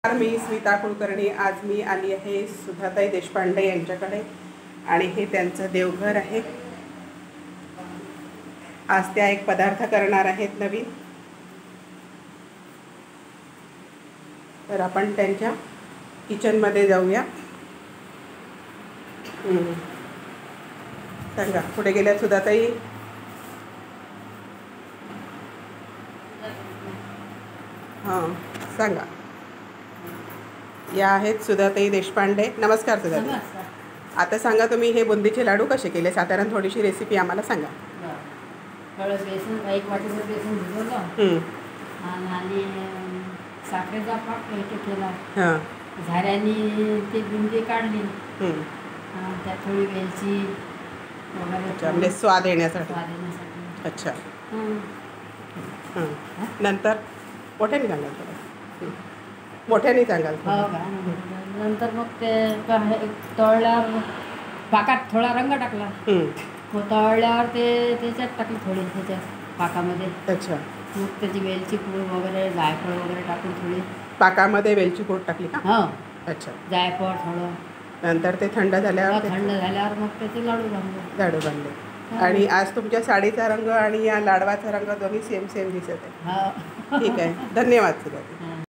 मी स्मिता कुलकर्णी. आज मी आली आहे सुधाताई देशपांडे यांच्याकडे आणि हे त्यांचं देवघर आहे. आज त्या एक पदार्थ करणार आहेत नवीन. तर आपण त्यांच्या किचनमध्ये जाऊया. सांगा, पुढे गेल्या सुधाताई? हां, सांगा. या आहेत सुधाताई देशपांडे. नमस्कार सुधाताई. आता सांगा, तुम्ही हे बुंदीचे लाडू कसे केले? साधारण थोडीशी रेसिपी आम्हाला सांगा. थोडं बेसन, एक वाटीचं बेसन भिजवलं आणि साखरेचा पाक केला. हां, झाऱ्याने ती बुंदी काढली. त्यात थोडी वेलची वगैरे. अच्छा, म्हणजे स्वाद येण्यासाठी. स्वाद येण्यासाठी. अच्छा. नंतर मोठ्याने सांगाल थोडं. मोठ्याने सांगाल. हो का. नंतर मग ते तळल्यावर पाकात थोडा रंग टाकला. मग तळल्यावर ते त्याच्यात टाकली थोडी त्याच्या पाकामध्ये. अच्छा. मग त्याची वेलची पूड वगैरे जायफळ वगैरे टाकून थोडी. पाकामध्ये वेलची पूड टाकली का? हो. अच्छा. जायफळ थोडं. नंतर ते थंड झाल्यावर मग त्याचे लाडू बांधले. आणि आज तुमच्या साडीचा रंग आणि या लाडवाचा रंग दोन्ही सेम दिसत आहे. हो. ठीक आहे, धन्यवाद सुधाताई.